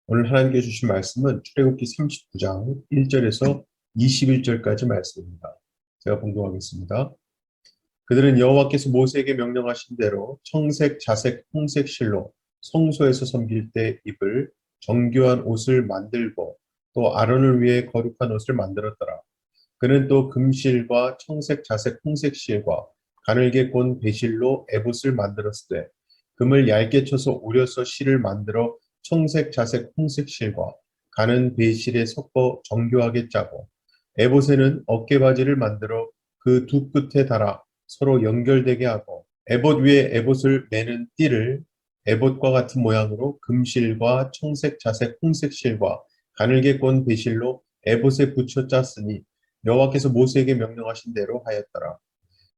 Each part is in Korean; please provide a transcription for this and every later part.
오늘 하나님께 주신 말씀은 출애굽기 39장 1절에서 21절까지 말씀입니다. 제가 봉독하겠습니다. 그들은 여호와께서 모세에게 명령하신 대로 청색, 자색, 홍색 실로 성소에서 섬길 때 입을 정교한 옷을 만들고 또 아론을 위해 거룩한 옷을 만들었더라. 그는 또 금실과 청색, 자색, 홍색 실과 가늘게 곤 배실로 에봇을 만들었을 때 금을 얇게 쳐서 오려서 실을 만들어 청색, 자색, 홍색 실과 가는 배실에 섞어 정교하게 짜고 에봇에는 어깨바지를 만들어 그 두 끝에 달아 서로 연결되게 하고 에봇 위에 에봇을 매는 띠를 에봇과 같은 모양으로 금실과 청색, 자색, 홍색 실과 가늘게 꼰 배실로 에봇에 붙여 짰으니 여호와께서 모세에게 명령하신 대로 하였더라.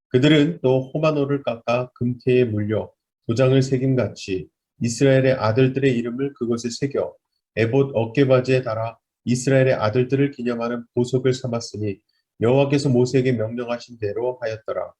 그들은 또 호마노를 깎아 금태에 물려 도장을 새김같이 이스라엘의 아들들의 이름을 그것에 새겨 에봇 어깨바지에 달아 이스라엘의 아들들을 기념하는 보석을 삼았으니 여호와께서 모세에게 명령하신 대로 하였더라.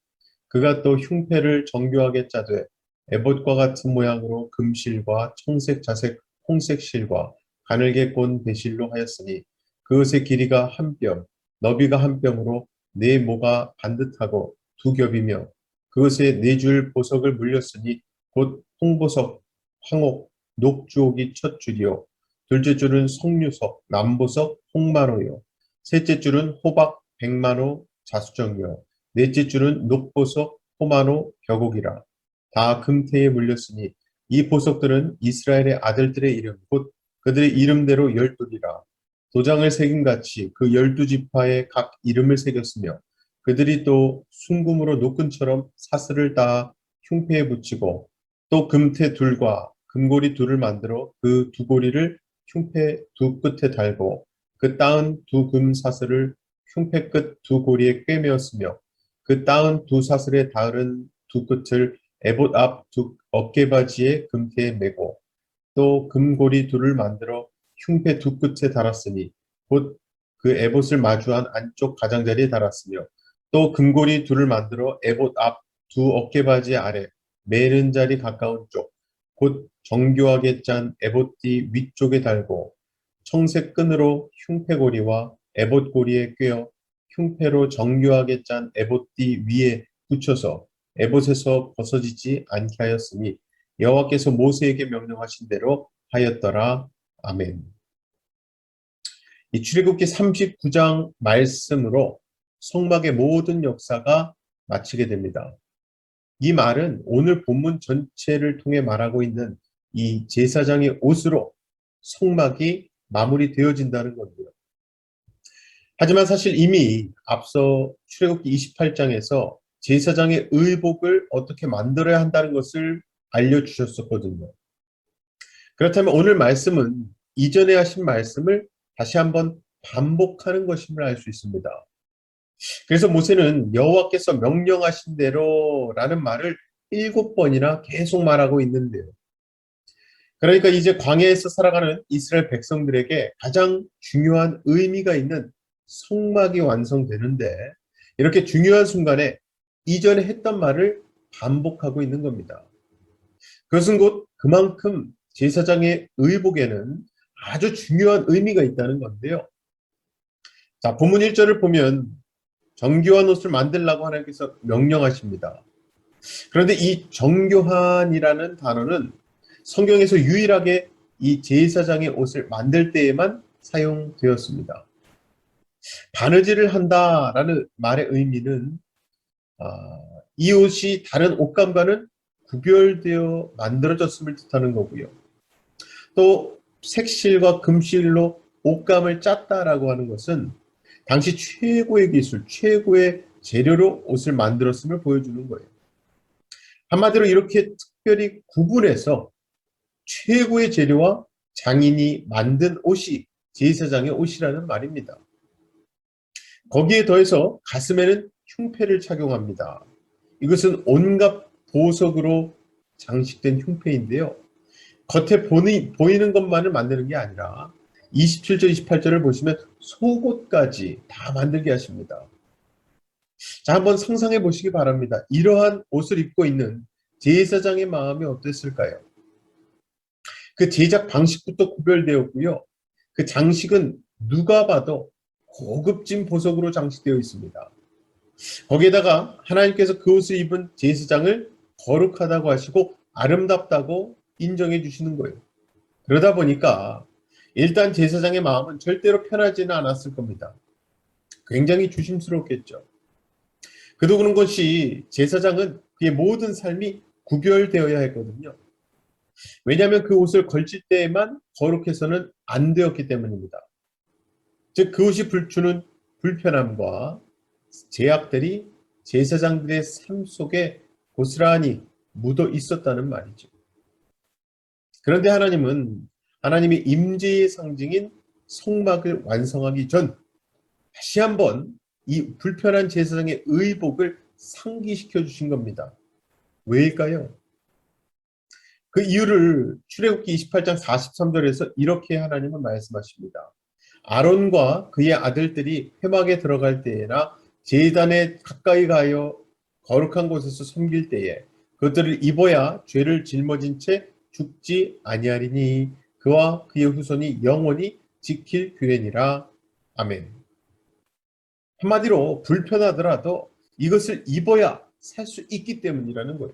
그가 또 흉패를 정교하게 짜되 에봇과 같은 모양으로 금실과 청색, 자색, 홍색 실과 가늘게 꼰 배실로 하였으니 그것의 길이가 한 뼘, 너비가 한 뼘으로 네 모가 반듯하고 두 겹이며 그것에 네 줄 보석을 물렸으니 곧 홍보석, 황옥, 녹주옥이 첫 줄이요. 둘째 줄은 석류석, 남보석, 홍마노요. 셋째 줄은 호박, 백마노, 자수정이요. 넷째 줄은 녹보석, 호마노, 벽옥이라. 다 금태에 물렸으니 이 보석들은 이스라엘의 아들들의 이름, 곧 그들의 이름대로 열둘이라. 도장을 새김같이 그 12지파에 각 이름을 새겼으며 그들이 또 순금으로 노끈처럼 사슬을 따 흉패에 붙이고 또 금태 둘과 금고리 둘을 만들어 그 두 고리를 흉패 두 끝에 달고 그 따은 두 금 사슬을 흉패 끝 두 고리에 꿰매었으며 그 따은 두 사슬에 닿은 두 끝을 에봇 앞 두 어깨바지에 금태에 매고 또 금고리 둘을 만들어 흉패 두 끝에 달았으니 곧 그 에봇을 마주한 안쪽 가장자리에 달았으며 또 금고리 둘을 만들어 에봇 앞 두 어깨바지 아래 매는 자리 가까운 쪽 곧 정교하게 짠 에봇띠 위쪽에 달고 청색 끈으로 흉패고리와 에봇고리에 꿰어 흉패로 정교하게 짠 에봇띠 위에 붙여서 에봇에서 벗어지지 않게 하였으니 여호와께서 모세에게 명령하신 대로 하였더라. 아멘. 이 출애굽기 39장 말씀으로 성막의 모든 역사가 마치게 됩니다. 이 말은 오늘 본문 전체를 통해 말하고 있는 이 제사장의 옷으로 성막이 마무리되어진다는 건데요. 하지만 사실 이미 앞서 출애굽기 28장에서 제사장의 의복을 어떻게 만들어야 한다는 것을 알려주셨었거든요. 그렇다면 오늘 말씀은 이전에 하신 말씀을 다시 한번 반복하는 것임을 알 수 있습니다. 그래서 모세는 여호와께서 명령하신 대로라는 말을 7번이나 계속 말하고 있는데요. 그러니까 이제 광야에서 살아가는 이스라엘 백성들에게 가장 중요한 의미가 있는 성막이 완성되는데 이렇게 중요한 순간에 이전에 했던 말을 반복하고 있는 겁니다. 그것은 곧 그만큼 제사장의 의복에는 아주 중요한 의미가 있다는 건데요. 자, 본문 1절을 보면 정교한 옷을 만들라고 하나님께서 명령하십니다. 그런데 이 정교한이라는 단어는 성경에서 유일하게 이 제사장의 옷을 만들 때에만 사용되었습니다. 바느질을 한다라는 말의 의미는 이 옷이 다른 옷감과는 구별되어 만들어졌음을 뜻하는 거고요. 또 색실과 금실로 옷감을 짰다라고 하는 것은 당시 최고의 기술, 최고의 재료로 옷을 만들었음을 보여주는 거예요. 한마디로 이렇게 특별히 구분해서 최고의 재료와 장인이 만든 옷이 제사장의 옷이라는 말입니다. 거기에 더해서 가슴에는 흉패를 착용합니다. 이것은 온갖 보석으로 장식된 흉패인데요. 겉에 보이는 것만을 만드는 게 아니라 27절, 28절을 보시면 속옷까지 다 만들게 하십니다. 자, 한번 상상해 보시기 바랍니다. 이러한 옷을 입고 있는 제사장의 마음이 어땠을까요? 그 제작 방식부터 구별되었고요. 그 장식은 누가 봐도 고급진 보석으로 장식되어 있습니다. 거기에다가 하나님께서 그 옷을 입은 제사장을 거룩하다고 하시고 아름답다고 인정해 주시는 거예요. 그러다 보니까 일단 제사장의 마음은 절대로 편하지는 않았을 겁니다. 굉장히 조심스럽겠죠. 그도 그런 것이 제사장은 그의 모든 삶이 구별되어야 했거든요. 왜냐하면 그 옷을 걸칠 때에만 거룩해서는 안 되었기 때문입니다. 즉 그 옷이 주는 불편함과 제약들이 제사장들의 삶 속에 고스란히 묻어 있었다는 말이죠. 그런데 하나님은 하나님의 임재의 상징인 성막을 완성하기 전 다시 한번 이 불편한 제사장의 의복을 상기시켜 주신 겁니다. 왜일까요? 그 이유를 출애굽기 28장 43절에서 이렇게 하나님은 말씀하십니다. 아론과 그의 아들들이 회막에 들어갈 때에나 제단에 가까이 가여 거룩한 곳에서 섬길 때에 그것들을 입어야 죄를 짊어진 채 죽지 아니하리니 그와 그의 후손이 영원히 지킬 규례니라. 아멘. 한마디로 불편하더라도 이것을 입어야 살 수 있기 때문이라는 거예요.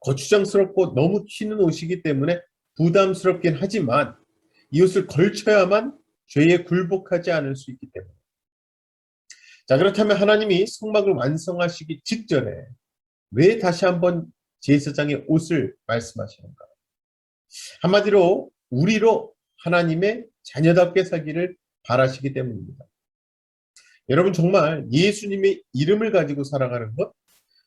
거추장스럽고 너무 튀는 옷이기 때문에 부담스럽긴 하지만 이 옷을 걸쳐야만 죄에 굴복하지 않을 수 있기 때문에. 자, 그렇다면 하나님이 성막을 완성하시기 직전에 왜 다시 한번 제사장의 옷을 말씀하시는가? 한마디로 우리로 하나님의 자녀답게 살기를 바라시기 때문입니다. 여러분 정말 예수님의 이름을 가지고 살아가는 것,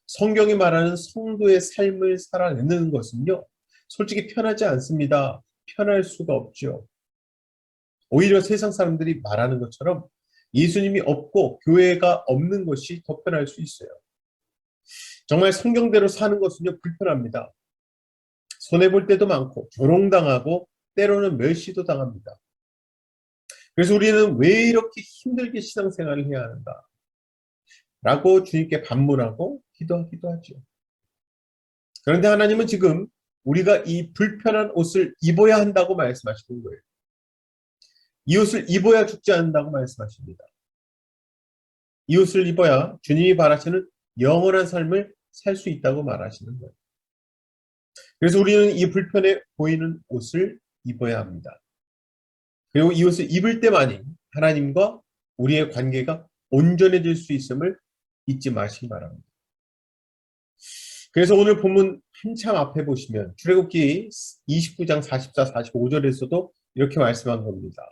성경이 말하는 성도의 삶을 살아내는 것은요, 솔직히 편하지 않습니다. 편할 수가 없죠. 오히려 세상 사람들이 말하는 것처럼 예수님이 없고 교회가 없는 것이 더 편할 수 있어요. 정말 성경대로 사는 것은요, 불편합니다. 손해볼 때도 많고 조롱당하고 때로는 멸시도 당합니다. 그래서 우리는 왜 이렇게 힘들게 신앙생활을 해야 하는가? 라고 주님께 반문하고 기도하기도 하죠. 그런데 하나님은 지금 우리가 이 불편한 옷을 입어야 한다고 말씀하시는 거예요. 이 옷을 입어야 죽지 않는다고 말씀하십니다. 이 옷을 입어야 주님이 바라시는 영원한 삶을 살 수 있다고 말하시는 거예요. 그래서 우리는 이 불편해 보이는 옷을 입어야 합니다. 그리고 이 옷을 입을 때만이 하나님과 우리의 관계가 온전해질 수 있음을 잊지 마시기 바랍니다. 그래서 오늘 본문 한참 앞에 보시면 출애굽기 29장 44, 45절에서도 이렇게 말씀한 겁니다.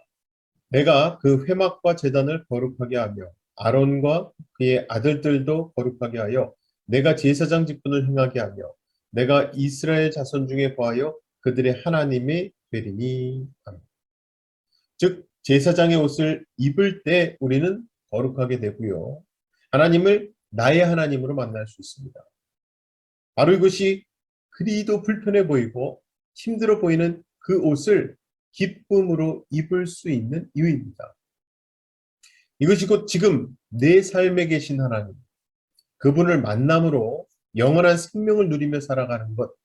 내가 그 회막과 제단을 거룩하게 하며 아론과 그의 아들들도 거룩하게 하여 내가 제사장 직분을 행하게 하며 내가 이스라엘 자손 중에 거하여 그들의 하나님이 되리니. 아멘. 즉 제사장의 옷을 입을 때 우리는 거룩하게 되고요. 하나님을 나의 하나님으로 만날 수 있습니다. 바로 이것이 그리도 불편해 보이고 힘들어 보이는 그 옷을 기쁨으로 입을 수 있는 이유입니다. 이것이 곧 지금 내 삶에 계신 하나님, 그분을 만남으로 영원한 생명을 누리며 살아가는 것,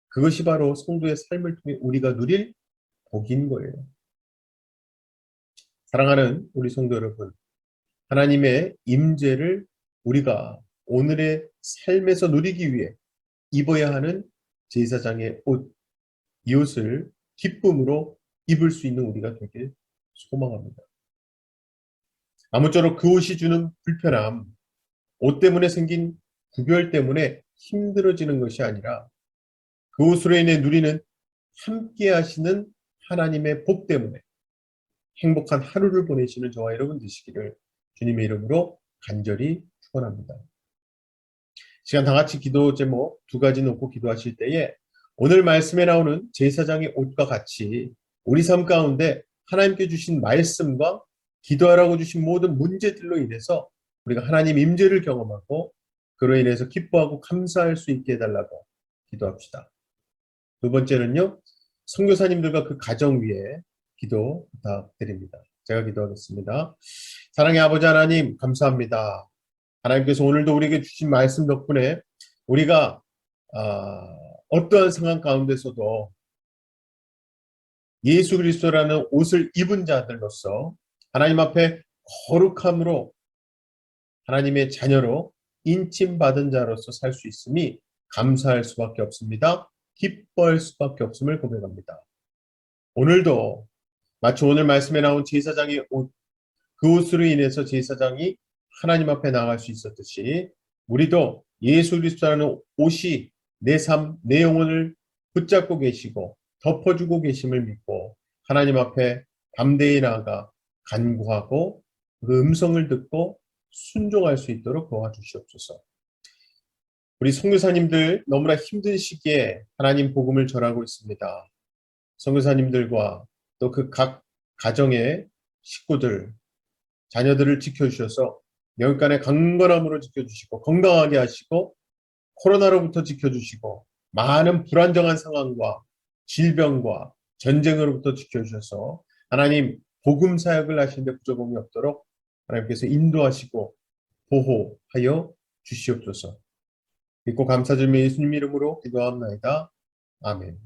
그것이 바로 성도의 삶을 통해 우리가 누릴 복인 거예요. 사랑하는 우리 성도 여러분, 하나님의 임재를 우리가 오늘의 삶에서 누리기 위해 입어야 하는 제사장의 옷, 이 옷을 기쁨으로 입을 수 있는 우리가 되길 소망합니다. 아무쪼록 그 옷이 주는 불편함, 옷 때문에 생긴 구별 때문에 힘들어지는 것이 아니라 그 옷으로 인해 누리는 함께 하시는 하나님의 복 때문에 행복한 하루를 보내시는 저와 여러분 되시기를 주님의 이름으로 간절히 축원합니다. 시간 다 같이 기도 제목 두 가지 놓고 기도하실 때에 오늘 말씀에 나오는 제사장의 옷과 같이 우리 삶 가운데 하나님께 주신 말씀과 기도하라고 주신 모든 문제들로 인해서 우리가 하나님 임재를 경험하고 그로 인해서 기뻐하고 감사할 수 있게 해달라고 기도합시다. 두 번째는요, 선교사님들과 그 가정 위에 기도 부탁드립니다. 제가 기도하겠습니다. 사랑의 아버지 하나님 감사합니다. 하나님께서 오늘도 우리에게 주신 말씀 덕분에 우리가 어떠한 상황 가운데서도 예수 그리스도라는 옷을 입은 자들로서 하나님 앞에 거룩함으로 하나님의 자녀로 인침받은 자로서 살 수 있음이 감사할 수밖에 없습니다. 기뻐할 수밖에 없음을 고백합니다. 오늘도 마치 오늘 말씀에 나온 제사장의 옷, 그 옷으로 인해서 제사장이 하나님 앞에 나갈 수 있었듯이 우리도 예수 그리스도라는 옷이 내 삶, 내 영혼을 붙잡고 계시고 덮어주고 계심을 믿고 하나님 앞에 담대히 나아가 간구하고 그 음성을 듣고 순종할 수 있도록 도와주시옵소서. 우리 선교사님들 너무나 힘든 시기에 하나님 복음을 전하고 있습니다. 선교사님들과 또 그 각 가정의 식구들, 자녀들을 지켜주셔서 영육간의 강건함으로 지켜주시고 건강하게 하시고 코로나로부터 지켜주시고 많은 불안정한 상황과 질병과 전쟁으로부터 지켜주셔서 하나님 복음 사역을 하시는데 부족함이 없도록 하나님께서 인도하시고 보호하여 주시옵소서. 믿고 감사드리며 예수님 이름으로 기도합나이다. 아멘.